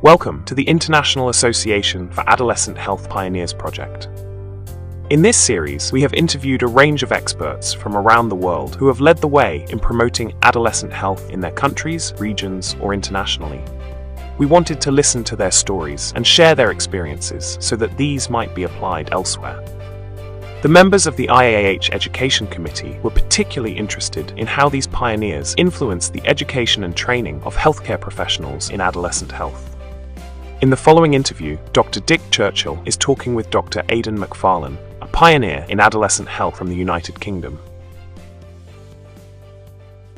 Welcome to the International Association for Adolescent Health Pioneers Project. In this series, we have interviewed a range of experts from around the world who have led the way in promoting adolescent health in their countries, regions, or internationally. We wanted to listen to their stories and share their experiences so that these might be applied elsewhere. The members of the IAAH Education Committee were particularly interested in how these pioneers influenced the education and training of healthcare professionals in adolescent health. In the following interview, Dr. Dick Churchill is talking with Dr. Aidan MacFarlane, a pioneer in adolescent health from the United Kingdom.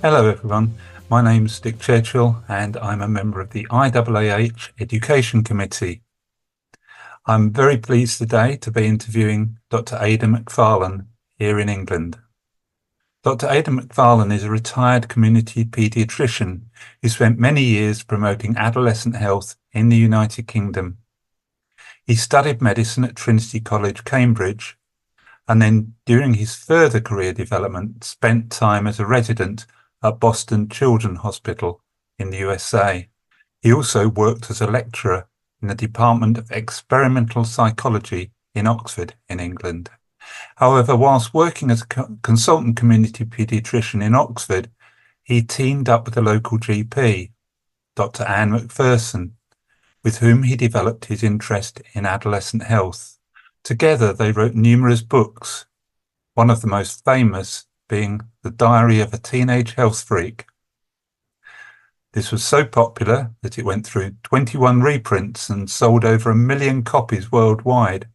Hello everyone, my name's Dick Churchill and I'm a member of the IAAH Education Committee. I'm very pleased today to be interviewing Dr. Aidan MacFarlane here in England. Dr. Aidan MacFarlane is a retired community pediatrician who spent many years promoting adolescent health in the United Kingdom. He studied medicine at Trinity College, Cambridge, and then during his further career development spent time as a resident at Boston Children's Hospital in the USA. He also worked as a lecturer in the Department of Experimental Psychology in Oxford in England. However, whilst working as a consultant community paediatrician in Oxford, he teamed up with a local GP, Dr Ann McPherson, with whom he developed his interest in adolescent health. Together they wrote numerous books, one of the most famous being The Diary of a Teenage Health Freak. This was so popular that it went through 21 reprints and sold over 1 million copies worldwide,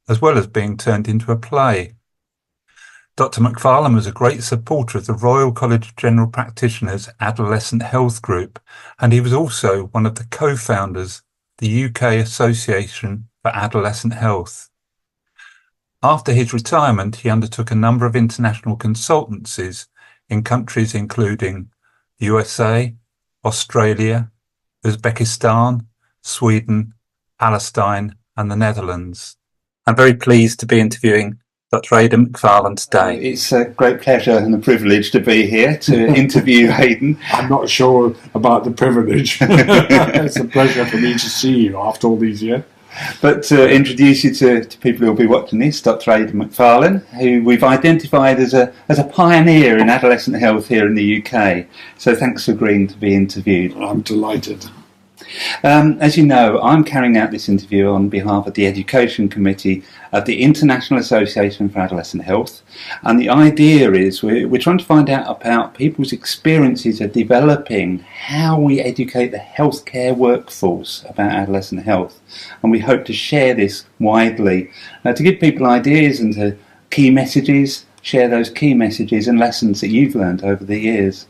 as well as being turned into a play. Dr MacFarlane was a great supporter of the Royal College of General Practitioners Adolescent Health Group, and he was also one of the co-founders of the UK Association for Adolescent Health. After his retirement, he undertook a number of international consultancies in countries including the USA, Australia, Uzbekistan, Sweden, Palestine, and the Netherlands. I'm very pleased to be interviewing Dr. Aidan MacFarlane today. It's a great pleasure and a privilege to be here to interview Aidan. I'm not sure about the privilege. It's a pleasure for me to see you after all these years. But to introduce you to people who will be watching this, Dr. Aidan MacFarlane, who we've identified as a pioneer in adolescent health here in the UK. So thanks for agreeing to be interviewed. I'm delighted. As you know, I'm carrying out this interview on behalf of the Education Committee of the International Association for Adolescent Health, and the idea is we're trying to find out about people's experiences of developing how we educate the healthcare workforce about adolescent health, and we hope to share this widely to give people ideas and to key messages, share those key messages and lessons that you've learned over the years.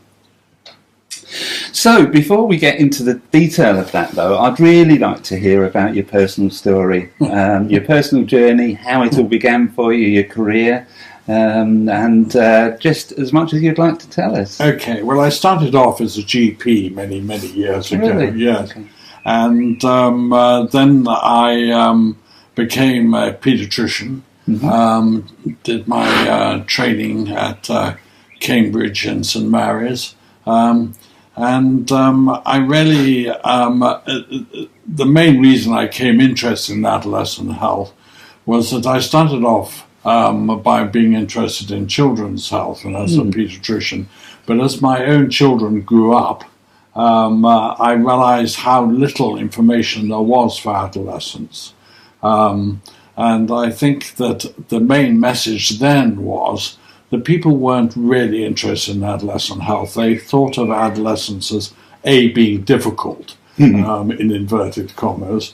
So, before we get into the detail of that, though, I'd really like to hear about your personal story, your personal journey, how it all began for you, your career, and just as much as you'd like to tell us. Okay, well, I started off as a GP many, many years ago. Really? Yes. Okay. And then I became a pediatrician, did my training at Cambridge and St Mary's. And I really, the main reason I came interested in adolescent health was that I started off by being interested in children's health and as a pediatrician. But as my own children grew up, I realized how little information there was for adolescents. And I think that the main message then was that people weren't really interested in adolescent health. They thought of adolescence as A, being difficult, in inverted commas,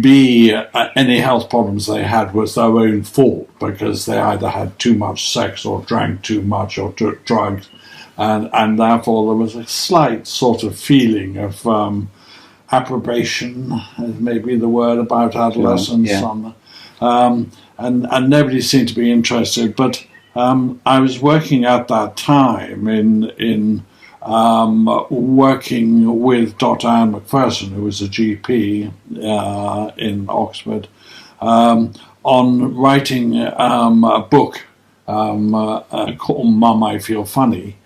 B, any health problems they had was their own fault because they either had too much sex or drank too much or took drugs, and therefore there was a slight sort of feeling of approbation, maybe the word, about adolescence. Yeah. And nobody seemed to be interested, but I was working at that time in working with Dr Ann McPherson, who was a GP in Oxford, on writing a book called Mum, I Feel Funny,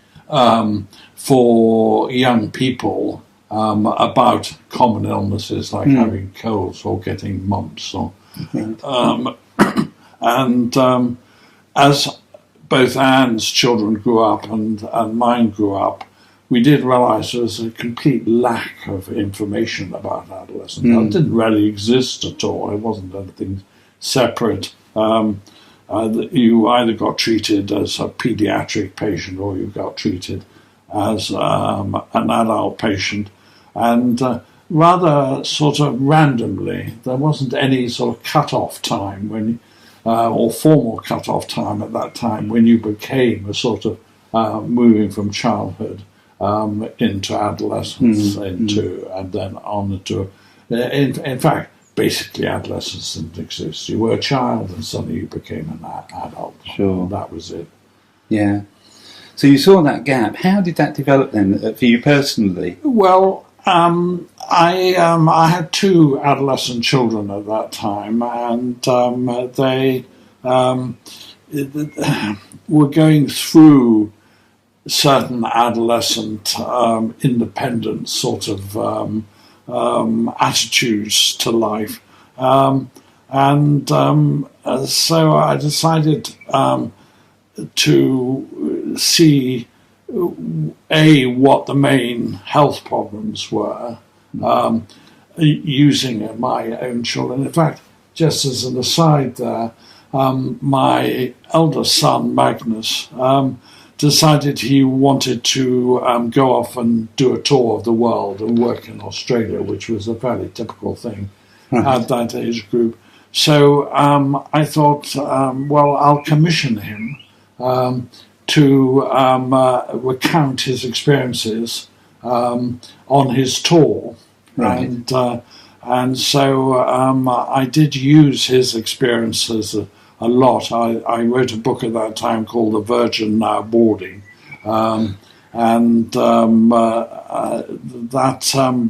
for young people about common illnesses like having colds or getting mumps. As both Anne's children grew up and mine grew up, we did realise there was a complete lack of information about adolescent health. It didn't really exist at all. It wasn't anything separate. You either got treated as a pediatric patient or you got treated as an adult patient. And rather sort of randomly, there wasn't any sort of cut-off time when, or formal cut-off time at that time when you became a sort of moving from childhood into adolescence, and then on to, in fact, basically adolescence didn't exist. You were a child and suddenly you became an adult. Sure. And that was it. Yeah. So you saw that gap. How did that develop then for you personally? Well, I had two adolescent children at that time, and they were going through certain adolescent independent sort of attitudes to life. So I decided to see what the main health problems were, using my own children. In fact, just as an aside there, my eldest son, Magnus, decided he wanted to go off and do a tour of the world and work in Australia, which was a fairly typical thing at that age group. So I thought, well, I'll commission him to recount his experiences on his tour. Right. And so I did use his experiences a lot. I wrote a book at that time called The Virgin Now Boarding, that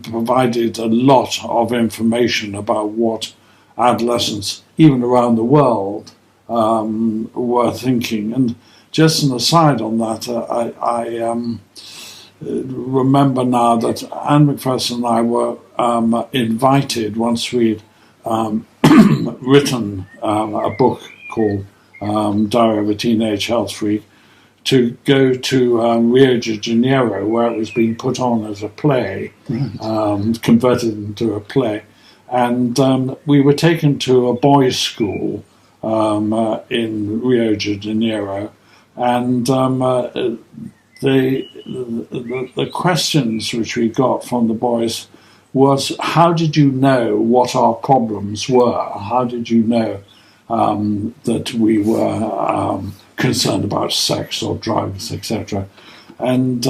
provided a lot of information about what adolescents, even around the world, were thinking. And just an aside on that, I remember now that Ann McPherson and I were invited, once we'd written a book called Diary of a Teenage Health Freak, to go to Rio de Janeiro, where it was being put on as a play, converted into a play. And we were taken to a boys' school in Rio de Janeiro, and the questions which we got from the boys was, how did you know what our problems were? How did you know that we were concerned about sex or drugs, etc.? And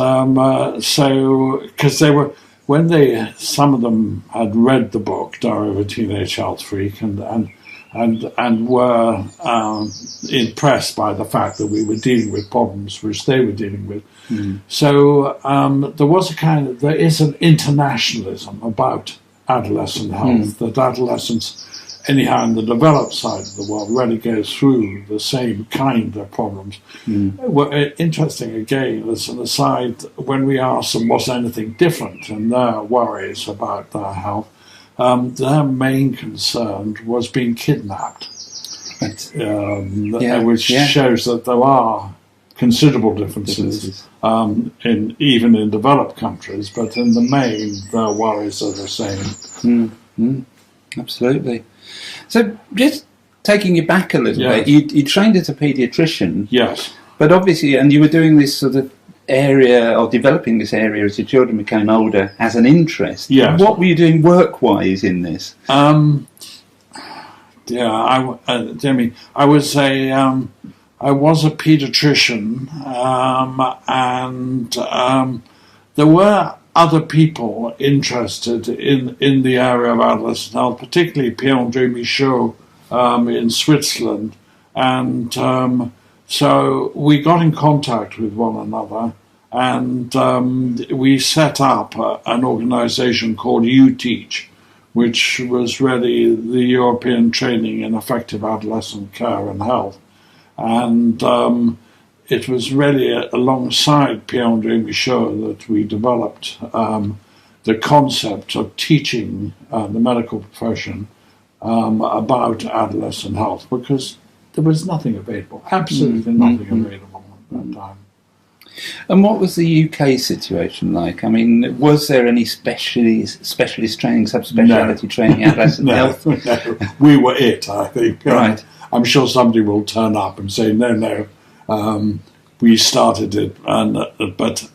so, because they were, when some of them had read the book Diary of a Teenage Health Freak and were impressed by the fact that we were dealing with problems which they were dealing with. So there is an internationalism about adolescent health, that adolescents, anyhow in the developed side of the world, really go through the same kind of problems. Well, interesting again, as an aside, when we asked them was anything different in their worries about their health, their main concern was being kidnapped, which shows that there are considerable differences. Even in developed countries, but in the main, their worries are the same. Absolutely. So, just taking you back a little bit, you trained as a paediatrician. Yes. But obviously, and you were doing this sort of area, or developing this area as your children became older as an interest. Yes. What were you doing work-wise in this? I was a pediatrician, and there were other people interested in the area of adolescent health, particularly Pierre-André Michaud in Switzerland. And so we got in contact with one another, and we set up an organization called UTeach, which was really the European Training in Effective Adolescent Care and Health. And it was really alongside Pierre-André Michaud that we developed the concept of teaching the medical profession about adolescent health, because there was nothing available, absolutely nothing available at that time. And what was the UK situation like? I mean, was there any specialist training, subspeciality training in adolescent health? No, we were it, I think. Right. I'm sure somebody will turn up and say, no, we started it. But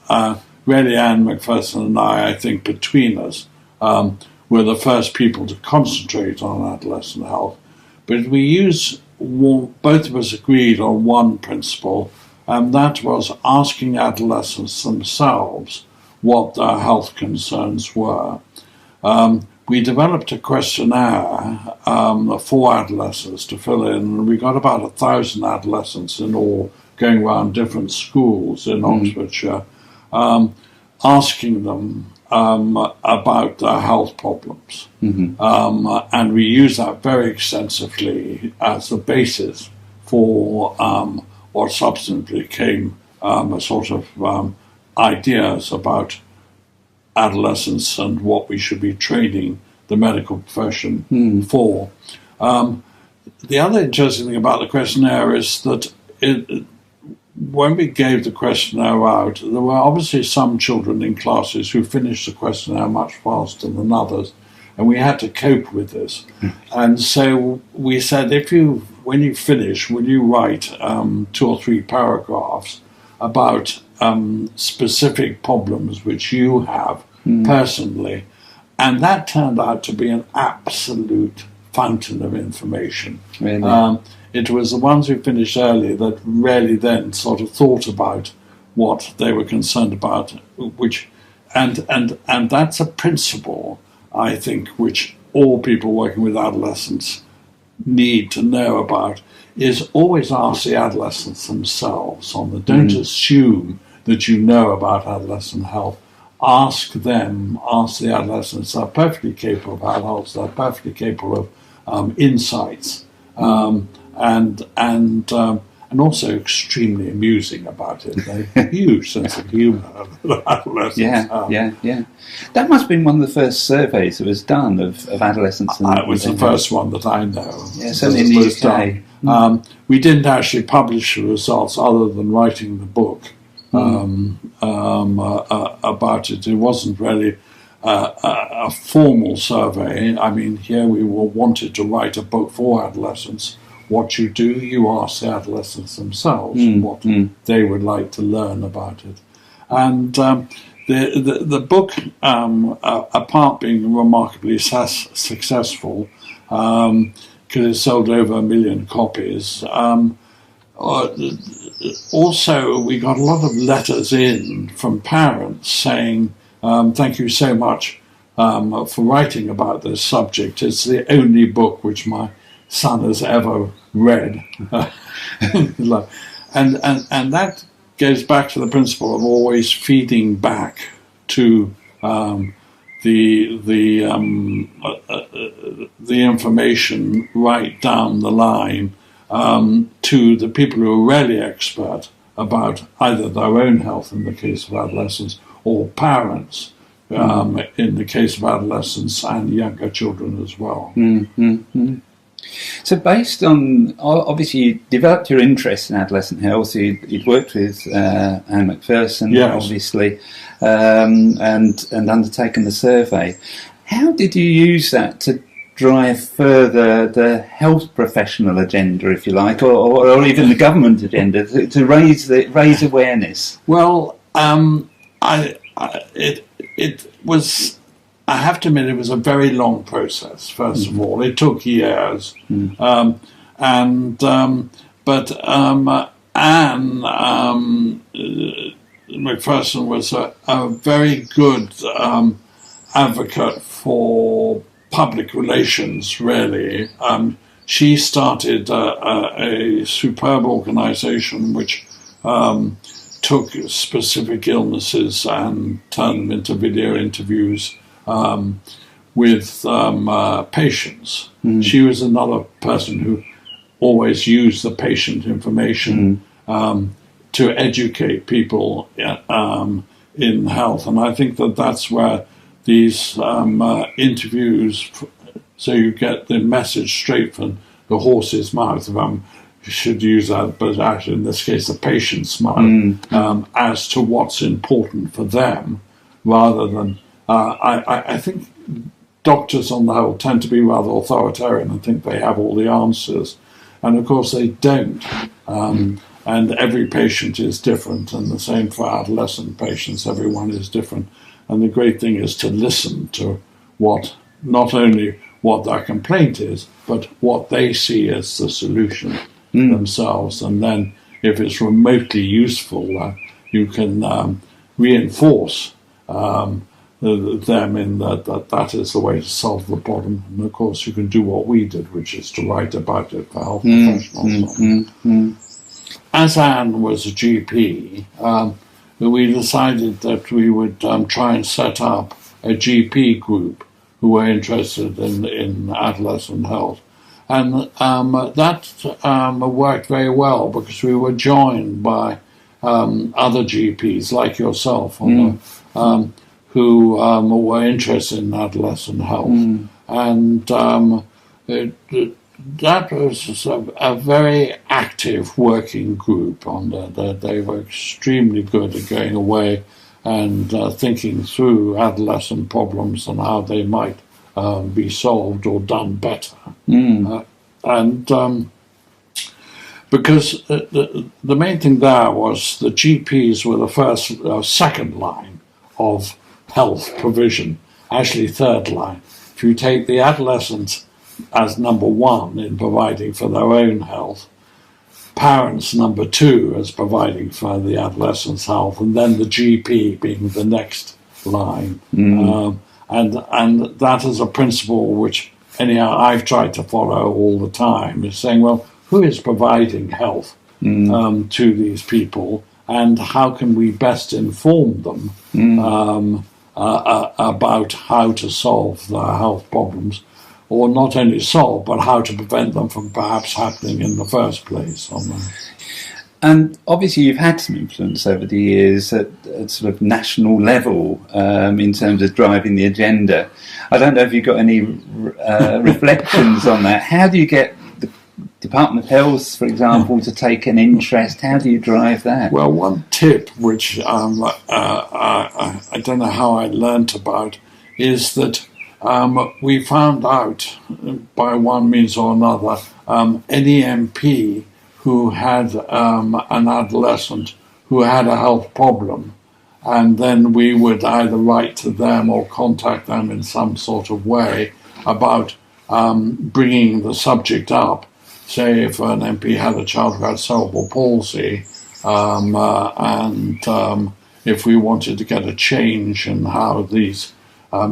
really, Ann McPherson and I think between us, were the first people to concentrate on adolescent health. But both of us agreed on one principle, and that was asking adolescents themselves what their health concerns were. We developed a questionnaire for adolescents to fill in, and we got about 1,000 adolescents in all going around different schools in Oxfordshire, asking them about their health problems. And we use that very extensively as the basis for what subsequently became a sort of ideas about adolescence and what we should be training the medical profession for. The other interesting thing about the questionnaire is that when we gave the questionnaire out, there were obviously some children in classes who finished the questionnaire much faster than others, and we had to cope with this. And so we said, when you finish, will you write 2 or 3 paragraphs about specific problems which you have personally? And that turned out to be an absolute fountain of information. Really? It was the ones who finished early that really then sort of thought about what they were concerned about, and that's a principle, I think, which all people working with adolescents need to know about, is always ask the adolescents themselves don't assume that you know about adolescent health. Ask the adolescents. They're perfectly capable of adults, they're perfectly capable of insights, and also extremely amusing about it. They have a huge sense of humour. Yeah. That must have been one of the first surveys that was done of adolescents. It was the first one that I know. Yeah, certainly in the UK. We didn't actually publish the results other than writing the book about it. It wasn't really a formal survey. I mean, here we wanted to write a book for adolescents. What you do, you ask the adolescents themselves what they would like to learn about it. And the book, apart being remarkably successful, because it sold over 1 million copies, also we got a lot of letters in from parents saying, thank you so much for writing about this subject. It's the only book which my son has ever read. and that goes back to the principle of always feeding back to the information right down the line to the people who are really expert about either their own health in the case of adolescents, or parents in the case of adolescents and younger children as well. So based on, obviously you developed your interest in adolescent health, you'd worked with Ann McPherson, obviously, and undertaken the survey. How did you use that to drive further the health professional agenda, if you like, or even the government agenda, to raise awareness? Well, it was, I have to admit, it was a very long process, first of all. It took years. But Anne McPherson was a very good advocate for public relations, really. She started a superb organisation which took specific illnesses and turned them into video interviews with patients. She was another person who always used the patient information to educate people in health, and I think that's where these interviews, so you get the message straight from the horse's mouth. You should use that, but actually in this case the patient's mouth, as to what's important for them, rather than I think doctors on the whole tend to be rather authoritarian and think they have all the answers, and of course they don't. And every patient is different, and the same for adolescent patients. Everyone is different, and the great thing is to listen to not only what their complaint is, but what they see as the solution themselves. And then, if it's remotely useful, you can reinforce them in that is the way to solve the problem. And of course, you can do what we did, which is to write about it for health professionals. As Anne was a GP, we decided that we would try and set up a GP group who were interested in adolescent health. And that worked very well, because we were joined by other GPs like yourself who were interested in adolescent health. And that was a very active working group. They were extremely good at going away and thinking through adolescent problems and how they might be solved or done better. Because the main thing there was the GPs were the second line of health provision, actually third line. If you take the adolescents as number one in providing for their own health, parents number two as providing for the adolescent's health, and then the GP being the next line. And that is a principle which anyhow I've tried to follow all the time, is saying, well, who is providing health to these people, and how can we best inform them about how to solve their health problems, or not only solve, but how to prevent them from perhaps happening in the first place. And obviously you've had some influence over the years at sort of national level in terms of driving the agenda. I don't know if you've got any reflections on that. How do you get the Department of Health, for example, to take an interest? How do you drive that? Well, one tip, which I don't know how I learnt about, is that we found out by one means or another, any MP who had an adolescent who had a health problem, and then we would either write to them or contact them in some sort of way about bringing the subject up. Say if an MP had a child who had cerebral palsy, and if we wanted to get a change in how these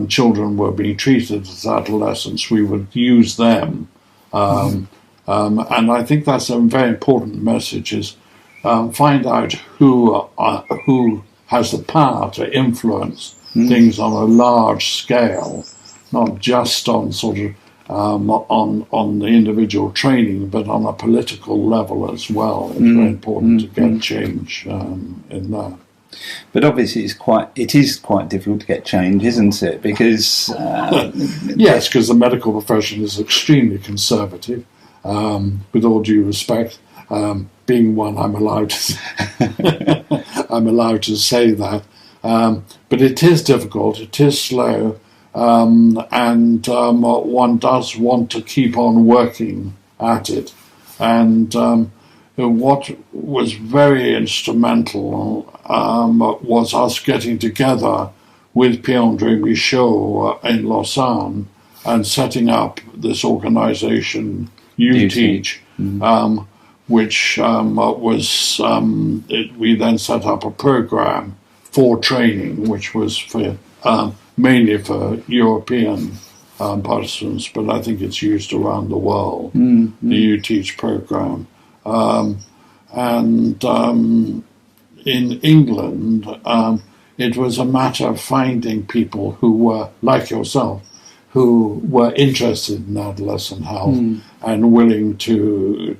children were being treated as adolescents, we would use them. And I think that's a very important message, is find out who has the power to influence things on a large scale, not just on sort of on the individual training, but on a political level as well. It's very important to get change in that. But obviously it is quite difficult to get change, isn't it? Because yes, because the medical profession is extremely conservative. With all due respect, being one, I'm allowed to say that. But it is difficult. It is slow, and one does want to keep on working at it. And what was very instrumental was us getting together with Pierre-André Michaud in Lausanne and setting up this organisation, You Teach, which was, we then set up a program for training, which was for mainly for European participants, but I think it's used around the world, the You Teach program. And in England, it was a matter of finding people who were, like yourself, who were interested in adolescent health and willing to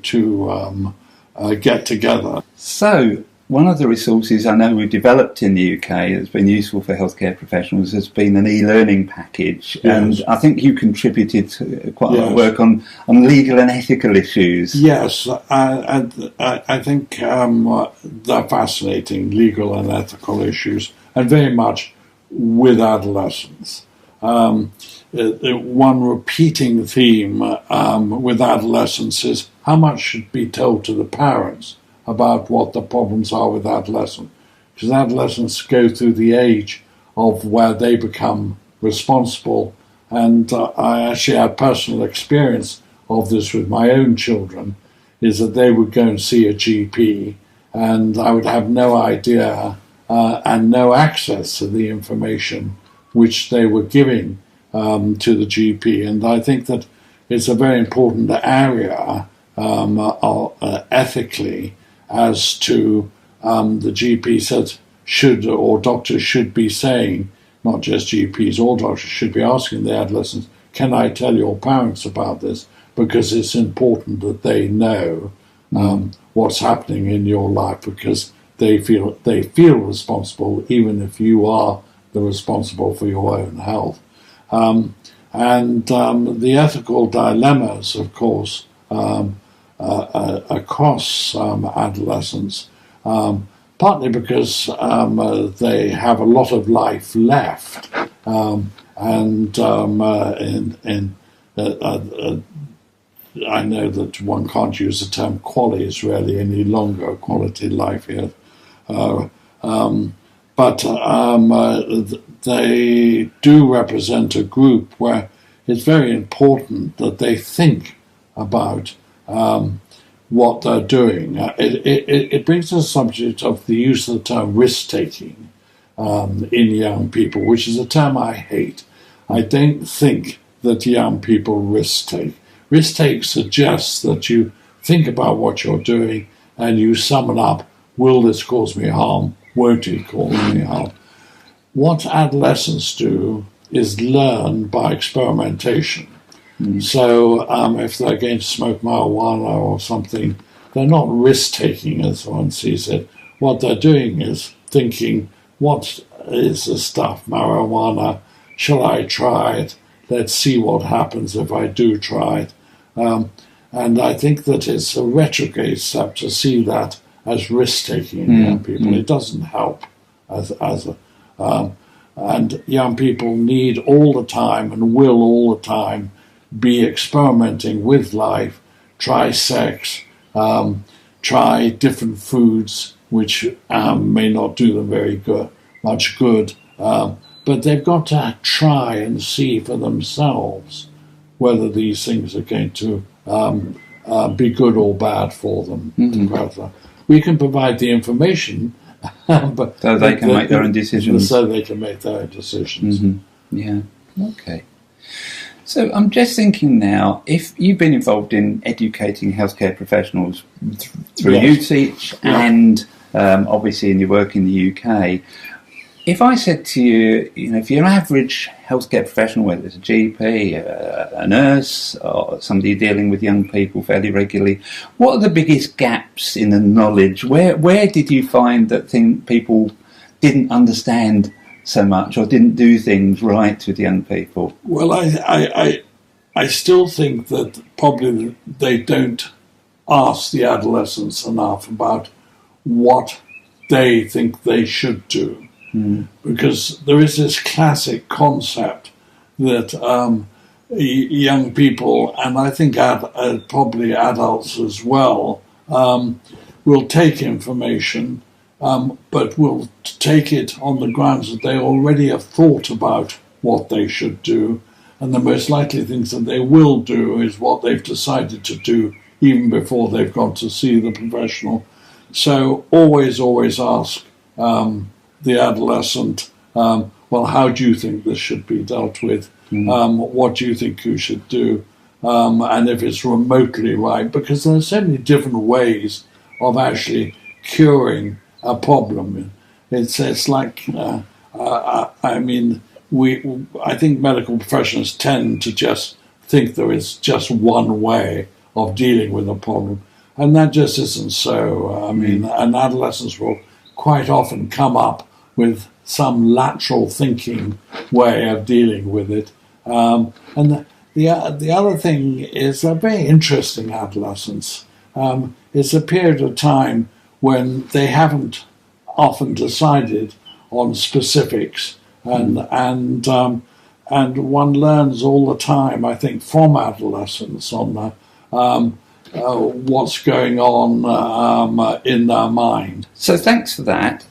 get together. So, one of the resources I know we've developed in the UK that's been useful for healthcare professionals has been an e-learning package. Yes. And I think you contributed to quite a lot of work on legal and ethical issues. Yes, I think they're fascinating, legal and ethical issues, and very much with adolescents. One repeating theme with adolescents is how much should be told to the parents about what the problems are with adolescents. Because adolescents go through the age of where they become responsible. And I actually had personal experience of this with my own children, is that they would go and see a GP and I would have no idea and no access to the information which they were giving to the GP. And I think that it's a very important area ethically as to the GP said should, or doctors should be saying, not just GPs, all doctors should be asking the adolescents, can I tell your parents about this? Because it's important that they know what's happening in your life, because they feel responsible, even if you are the responsible for your own health. And the ethical dilemmas, of course, across adolescents, partly because they have a lot of life left, I know that one can't use the term qualis really any longer, quality life here, but they do represent a group where it's very important that they think about what they're doing. It brings the subject of the use of the term risk-taking in young people, which is a term I hate. I don't think that young people risk-take. Risk-take suggests that you think about what you're doing and you sum it up, will this cause me harm, won't it cause me harm? What adolescents do is learn by experimentation. So if they're going to smoke marijuana or something, they're not risk-taking as one sees it. What they're doing is thinking, what is the stuff, marijuana? Shall I try it? Let's see what happens if I do try it. And I think that it's a retrograde step to see that as risk-taking in young people. It doesn't help and young people need all the time and will all the time be experimenting with life, try sex, try different foods which may not do them very much good, but they've got to try and see for themselves whether these things are going to be good or bad for them. We can provide the information, but so they can make their own decisions. So they can make their own decisions. Yeah. Okay. So I'm just thinking now, if you've been involved in educating healthcare professionals through UTeach and obviously in your work in the UK, if I said to you, if you're an average healthcare professional, whether it's a GP, a nurse, or somebody dealing with young people fairly regularly, what are the biggest gaps in the knowledge? Where did you find that people didn't understand so much or didn't do things right with young people? Well, I still think that probably they don't ask the adolescents enough about what they think they should do. Because there is this classic concept that young people, and I think probably adults as well, will take information, but will take it on the grounds that they already have thought about what they should do, and the most likely things that they will do is what they've decided to do even before they've gone to see the professional. So always ask the adolescent, well, how do you think this should be dealt with? What do you think you should do? And if it's remotely right, because there are so many different ways of actually curing a problem. It's like, I think medical professionals tend to just think there is just one way of dealing with a problem. And that just isn't so. I mean, and adolescents will quite often come up with some lateral thinking way of dealing with it. And the other thing is a very interesting adolescence. It's a period of time when they haven't often decided on specifics, and one learns all the time, I think, from adolescence on what's going on in their mind. So thanks for that.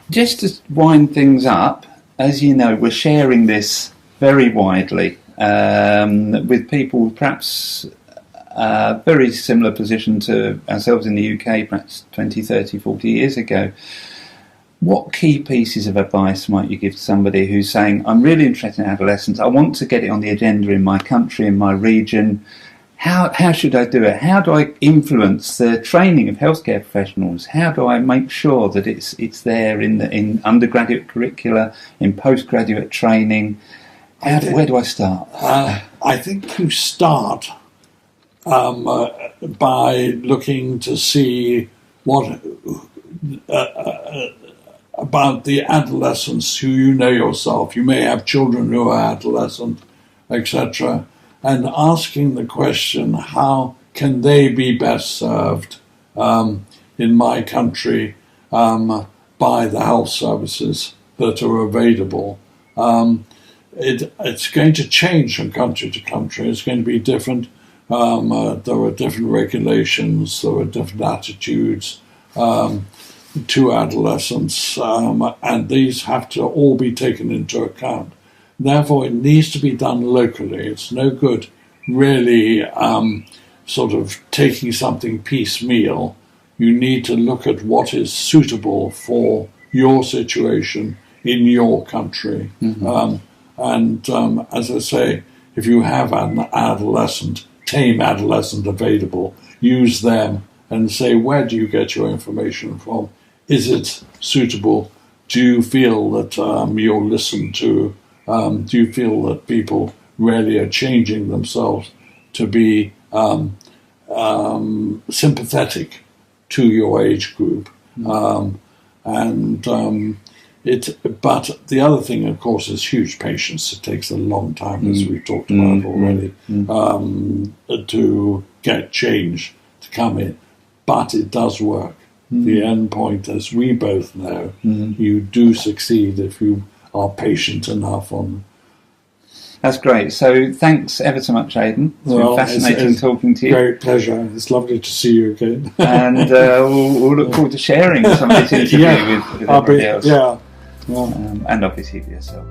Just to wind things up, as you know, we're sharing this very widely with people perhaps very similar position to ourselves in the UK, perhaps 20, 30, 40 years ago. What key pieces of advice might you give to somebody who's saying, I'm really interested in adolescence, I want to get it on the agenda in my country, in my region. How should I do it? How do I influence the training of healthcare professionals? How do I make sure that it's there in undergraduate curricula, in postgraduate training? Where do I start? I think you start by looking to see what about the adolescents who you know yourself. You may have children who are adolescent, etc., and asking the question, how can they be best served in my country by the health services that are available? It's going to change from country to country. It's going to be different. There are different regulations, there are different attitudes to adolescence, and these have to all be taken into account. Therefore, it needs to be done locally. It's no good really sort of taking something piecemeal. You need to look at what is suitable for your situation in your country. Mm-hmm. As I say, if you have an tame adolescent available, use them and say, where do you get your information from? Is it suitable? Do you feel that you're listened to? Do you feel that people really are changing themselves to be sympathetic to your age group? But the other thing, of course, is huge patience. It takes a long time, as we've talked about already, to get change to come in. But it does work. The end point, as we both know, you do succeed if you are patient enough on. That's great. So thanks ever so much, Aidan. It's been fascinating talking to you. Great pleasure. It's lovely to see you again. And we'll look forward to sharing some of this interview with everybody else. Yeah. And obviously with yourself.